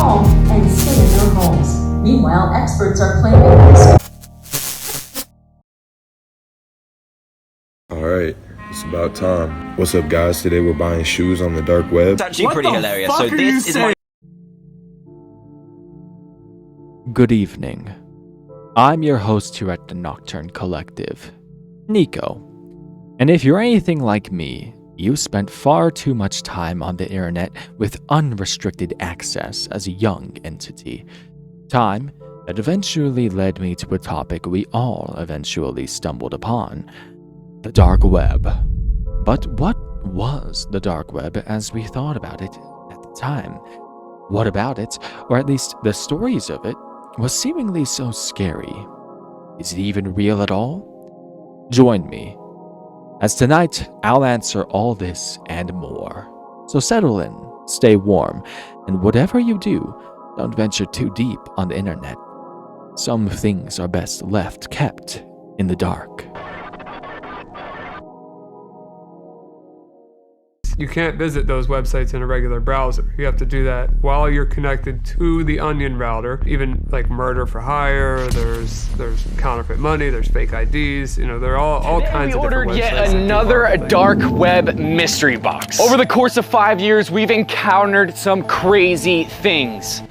home and stay in your homes. Meanwhile, experts are claiming this. Alright, it's about time. What's up, guys? Today we're buying shoes on the dark web. It's actually pretty hilarious. So this is my... Good evening. I'm your host here at the Nocturne Collective, Nico. And if you're anything like me, you spent far too much time on the internet with unrestricted access as a young entity. Time that eventually led me to a topic we all eventually stumbled upon: the dark web. But what was the dark web as we thought about it at the time? What about it, or at least the stories of it, was seemingly so scary? Is it even real at all? Join me, as tonight I'll answer all this and more. So settle in, stay warm, and whatever you do, don't venture too deep on the internet. Some things are best left kept in the dark. You can't visit those websites in a regular browser. You have to do that while you're connected to the Onion router. Even like murder for hire, there's counterfeit money, there's fake IDs, you know, there are all kinds of different websites. We ordered yet another dark web mystery box. Over the course of 5 years, we've encountered some crazy things.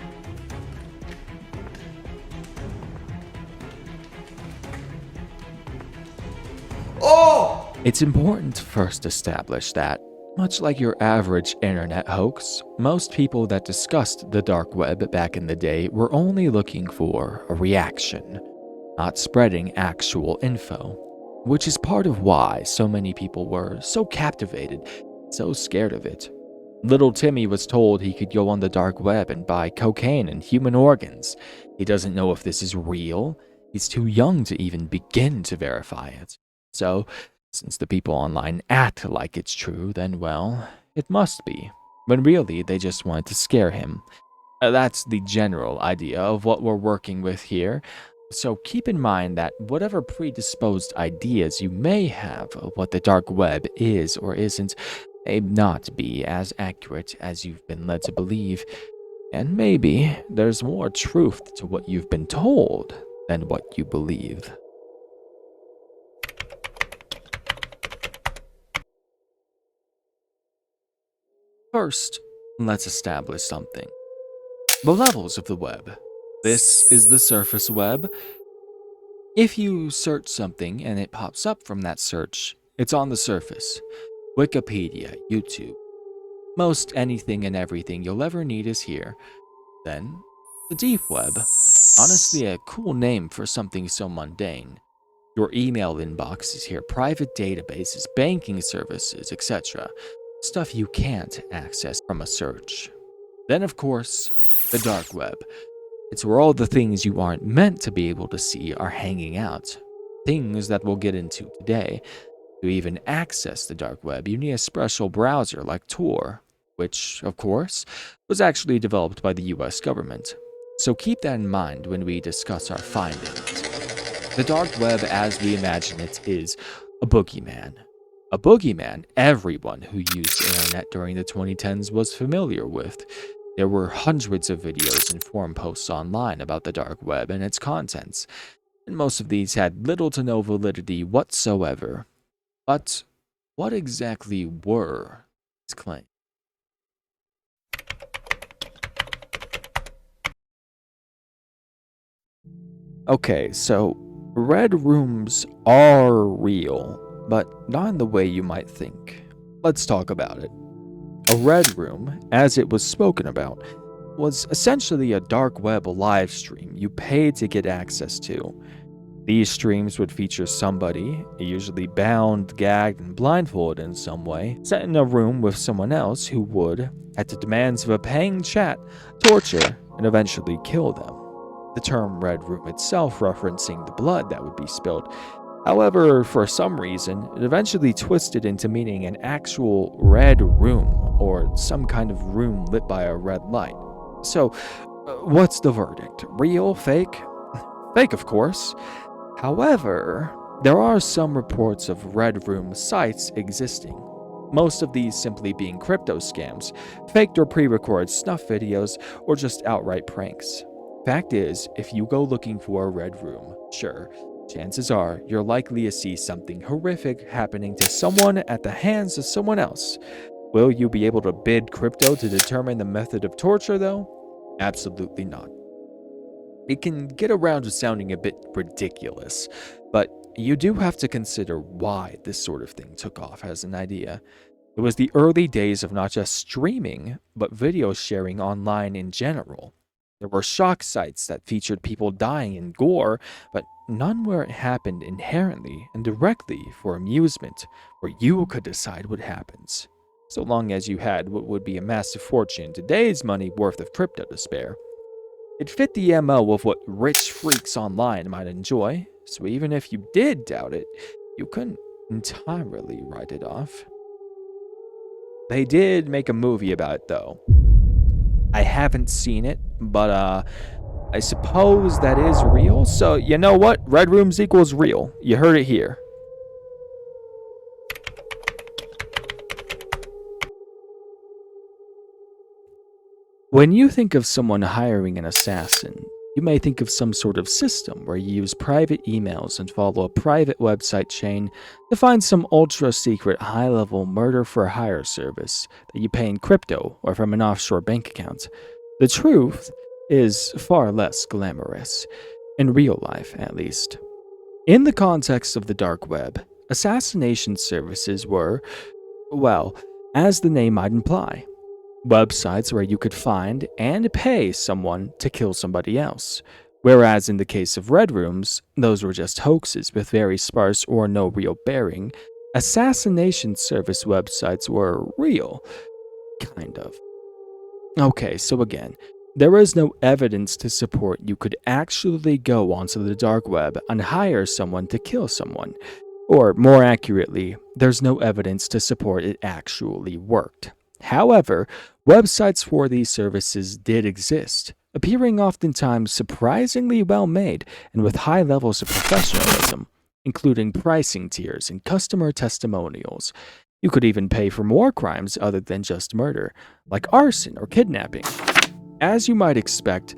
It's important to first establish that, much like your average internet hoax, most people that discussed the dark web back in the day were only looking for a reaction, not spreading actual info, which is part of why so many people were so captivated, so scared of it. Little Timmy was told he could go on the dark web and buy cocaine and human organs. He doesn't know if this is real. He's too young to even begin to verify it. So, since the people online act like it's true, then well, it must be. When really, they just wanted to scare him. That's the general idea of what we're working with here. So keep in mind that whatever predisposed ideas you may have of what the dark web is or isn't may not be as accurate as you've been led to believe. And maybe there's more truth to what you've been told than what you believe. First, let's establish something. The levels of the web. This is the surface web. If you search something and it pops up from that search, it's on the surface. Wikipedia, YouTube. Most anything and everything you'll ever need is here. Then, the deep web. Honestly, a cool name for something so mundane. Your email inbox is here, private databases, banking services, etc. Stuff you can't access from a search. Then, of course, the dark web. It's where all the things you aren't meant to be able to see are hanging out. Things that we'll get into today. To even access the dark web, you need a special browser like Tor, which, of course, was actually developed by the US government. So keep that in mind when we discuss our findings. The dark web, as we imagine it, is a boogeyman. A boogeyman everyone who used the internet during the 2010s was familiar with. There were hundreds of videos and forum posts online about the dark web and its contents, and most of these had little to no validity whatsoever. But what exactly were these claims? Okay, so red rooms are real, but not in the way you might think. Let's talk about it. A red room, as it was spoken about, was essentially a dark web live stream you paid to get access to. These streams would feature somebody, usually bound, gagged, and blindfolded in some way, set in a room with someone else who would, at the demands of a paying chat, torture and eventually kill them. The term red room itself referencing the blood that would be spilled. However, for some reason, it eventually twisted into meaning an actual red room, or some kind of room lit by a red light. So, what's the verdict? Real? Fake? Fake, of course. However, there are some reports of red room sites existing. most of these simply being crypto scams, faked or pre-recorded snuff videos, or just outright pranks. Fact is, if you go looking for a red room, sure, chances are you're likely to see something horrific happening to someone at the hands of someone else. Will you be able to bid crypto to determine the method of torture, though? Absolutely not. It can get around to sounding a bit ridiculous, but you do have to consider why this sort of thing took off as an idea. It was the early days of not just streaming, but video sharing online in general. There were shock sites that featured people dying in gore, but none where it happened inherently and directly for amusement, where you could decide what happens. So long as you had what would be a massive fortune, today's money worth of crypto to spare. It fit the MO of what rich freaks online might enjoy, so even if you did doubt it, you couldn't entirely write it off. They did make a movie about it though. I haven't seen it, but I suppose that is real. So you know what? Red rooms equals real. You heard it here. When you think of someone hiring an assassin, you may think of some sort of system where you use private emails and follow a private website chain to find some ultra-secret high-level murder-for-hire service that you pay in crypto or from an offshore bank account. The truth is far less glamorous, in real life at least. In the context of the dark web, assassination services were, well, as the name might imply, websites where you could find and pay someone to kill somebody else. Whereas in the case of red rooms, those were just hoaxes with very sparse or no real bearing, assassination service websites were real. Kind of. Okay, so again, there is no evidence to support you could actually go onto the dark web and hire someone to kill someone. Or more accurately, there's no evidence to support it actually worked. However, websites for these services did exist, appearing oftentimes surprisingly well made and with high levels of professionalism, including pricing tiers and customer testimonials. You could even pay for more crimes other than just murder, like arson or kidnapping. As you might expect,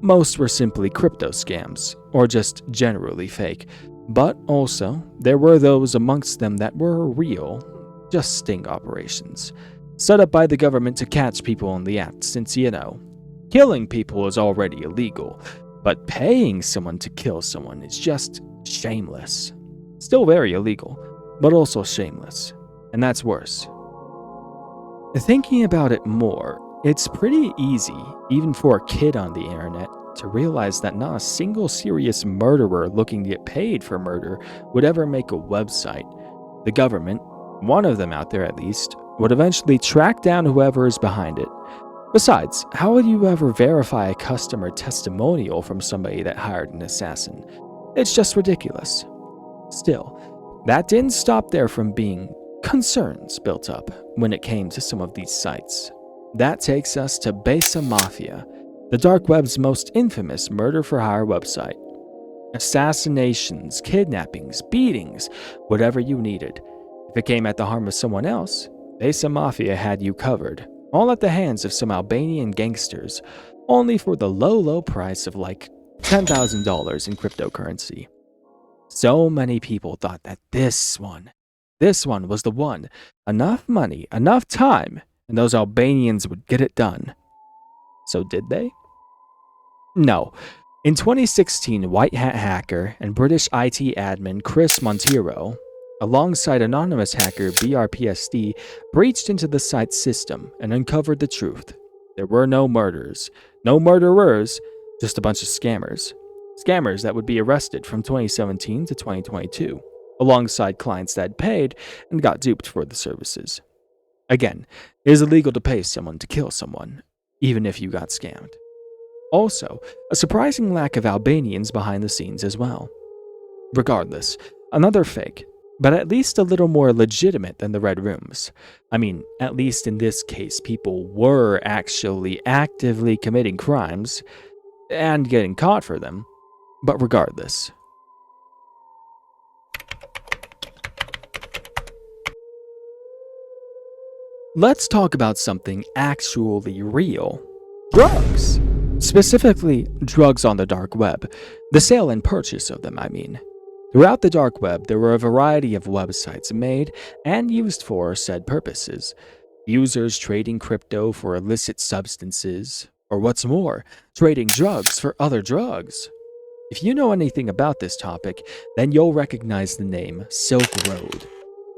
most were simply crypto scams, or just generally fake, but also there were those amongst them that were real, just sting operations, set up by the government to catch people in the act since, you know, killing people is already illegal, but paying someone to kill someone is just shameless. Still very illegal, but also shameless, and that's worse. Thinking about it more, it's pretty easy, even for a kid on the internet, to realize that not a single serious murderer looking to get paid for murder would ever make a website. The government, one of them out there at least, would eventually track down whoever is behind it. Besides, how would you ever verify a customer testimonial from somebody that hired an assassin? It's just ridiculous. Still, that didn't stop there from being concerns built up when it came to some of these sites. That takes us to Besa Mafia, the dark web's most infamous murder-for-hire website. Assassinations, kidnappings, beatings, whatever you needed. If it came at the harm of someone else, Besa Mafia had you covered, all at the hands of some Albanian gangsters, only for the low price of like $10,000 in cryptocurrency. So many people thought that this one was the one. Enough money, enough time, and those Albanians would get it done. So did they? No. In 2016, white hat hacker and British IT admin Chris Monteiro, alongside anonymous hacker BRPSD, breached into the site's system and uncovered the truth. There were no murders, no murderers, just a bunch of scammers. Scammers that would be arrested from 2017 to 2022, alongside clients that had paid and got duped for the services. Again, it is illegal to pay someone to kill someone, even if you got scammed. Also, a surprising lack of Albanians behind the scenes as well. Regardless, another fake, but at least a little more legitimate than the Red Rooms. I mean, at least in this case, people were actually actively committing crimes and getting caught for them. But regardless. let's talk about something actually real. Drugs. Specifically, drugs on the dark web. The sale and purchase of them, I mean. Throughout the dark web, there were a variety of websites made and used for said purposes. Users trading crypto for illicit substances, or what's more, trading drugs for other drugs. If you know anything about this topic, then you'll recognize the name Silk Road.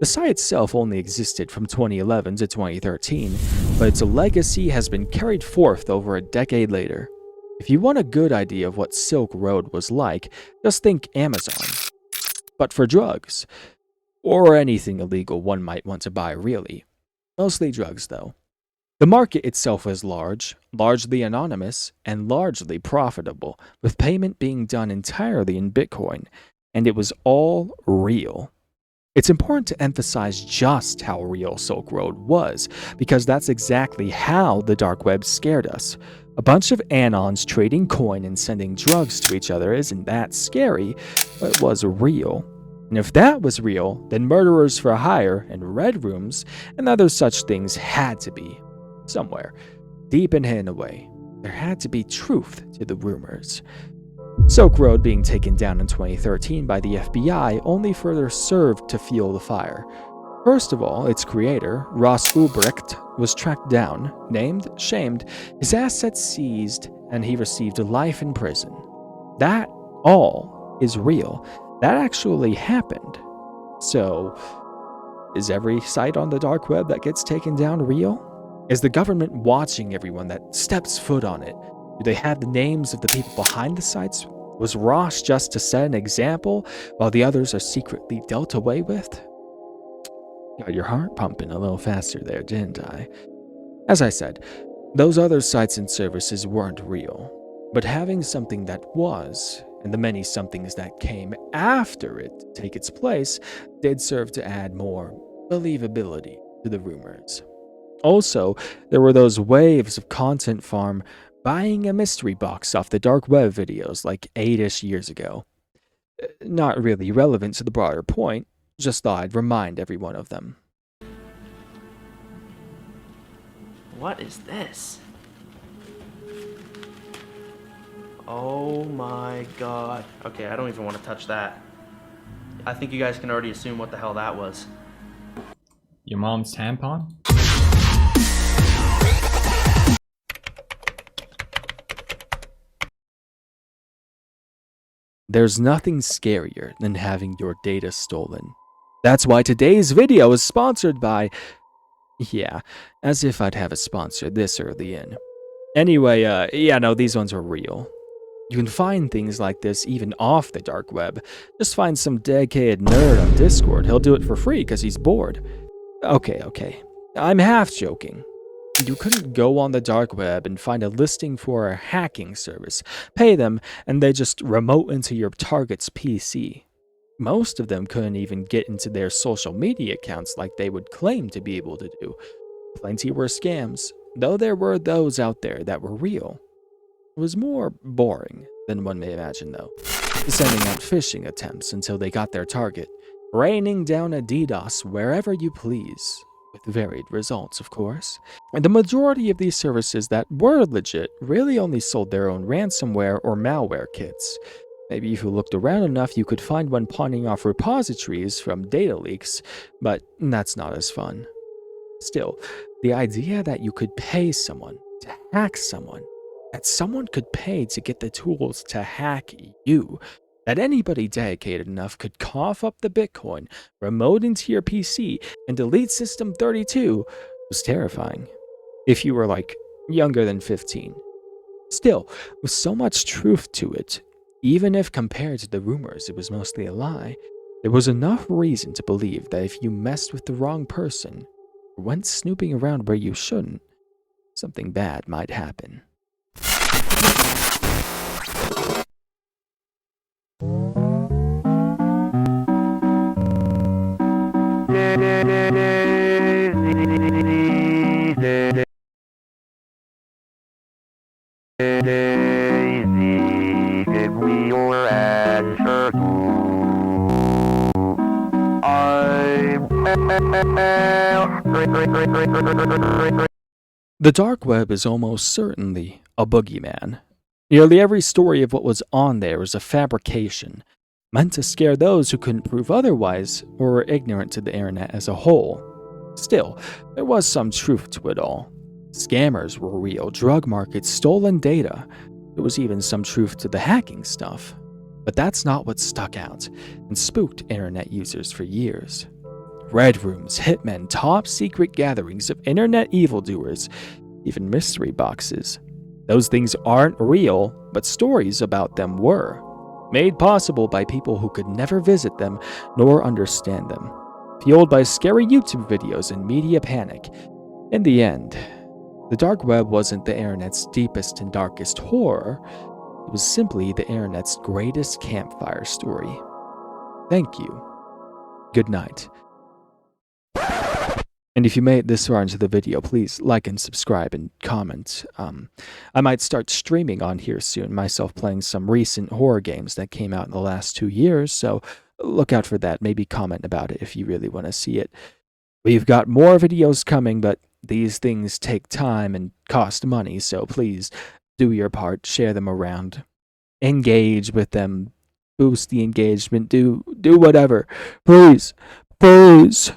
The site itself only existed from 2011 to 2013, but its legacy has been carried forth over a decade later. If you want a good idea of what Silk Road was like, just think Amazon. But for drugs. Or anything illegal one might want to buy, really. Mostly drugs, though. The market itself was large, largely anonymous, and largely profitable, with payment being done entirely in Bitcoin, and it was all real. It's important to emphasize just how real Silk Road was, because that's exactly how the dark web scared us. A bunch of anons trading coin and sending drugs to each other isn't that scary, but it was real. And if that was real, then murderers for hire and red rooms and other such things had to be. Somewhere, deep and hidden away, there had to be truth to the rumors. Silk Road being taken down in 2013 by the FBI only further served to fuel the fire. First of all, its creator, Ross Ulbricht, was tracked down, named, shamed, his assets seized, and he received life in prison. That all is real. That actually happened. So, is every site on the dark web that gets taken down real? Is the government watching everyone that steps foot on it? Do they have the names of the people behind the sites? Was Ross just to set an example while the others are secretly dealt away with? Got your heart pumping a little faster there, didn't I? As I said, those other sites and services weren't real, but having something that was, and the many somethings that came after it take its place, did serve to add more believability to the rumors. Also, there were those waves of content farm buying a mystery box off the dark web videos like 8-ish years ago. Not really relevant to the broader point, just thought I'd remind everyone of them. What is this? Oh my god. Okay, I don't even want to touch that. I think you guys can already assume what the hell that was. Your mom's tampon? There's nothing scarier than having your data stolen. That's why today's video is sponsored by... Yeah, as if I'd have a sponsor this early in. Anyway, these ones are real. You can find things like this even off the dark web. Just find some dedicated nerd on Discord. He'll do it for free because he's bored. Okay. I'm half joking. You couldn't go on the dark web and find a listing for a hacking service, pay them, and they just remote into your target's PC. Most of them couldn't even get into their social media accounts like they would claim to be able to do. Plenty were scams, though there were those out there that were real. It was more boring than one may imagine, though, sending out phishing attempts until they got their target, raining down a DDoS wherever you please, with varied results, of course. And the majority of these services that were legit really only sold their own ransomware or malware kits. Maybe if you looked around enough, you could find one pawning off repositories from data leaks, but that's not as fun. Still, the idea that you could pay someone to hack someone, that someone could pay to get the tools to hack you, that anybody dedicated enough could cough up the Bitcoin, remote into your PC, and delete System 32 was terrifying. If you were, younger than 15. Still, with so much truth to it, even if compared to the rumors it was mostly a lie, there was enough reason to believe that if you messed with the wrong person, or went snooping around where you shouldn't, something bad might happen. Give me your answer. I'm The dark web is almost certainly a boogeyman. Nearly every story of what was on there is a fabrication, meant to scare those who couldn't prove otherwise or were ignorant to the internet as a whole. Still, there was some truth to it all. Scammers were real, drug markets, stolen data. There was even some truth to the hacking stuff. But that's not what stuck out and spooked internet users for years. Red rooms, hitmen, top secret gatherings of internet evildoers, even mystery boxes. Those things aren't real, but stories about them were, made possible by people who could never visit them nor understand them, fueled by scary YouTube videos and media panic. In the end, the dark web wasn't the internet's deepest and darkest horror, it was simply the internet's greatest campfire story. Thank you. Good night. And if you made it this far into the video, please like and subscribe and comment. I might start streaming on here soon, myself playing some recent horror games that came out in the last 2 years, so look out for that. Maybe comment about it if you really want to see it. We've got more videos coming, but these things take time and cost money, so please do your part, share them around, engage with them, boost the engagement, do whatever. Please, please.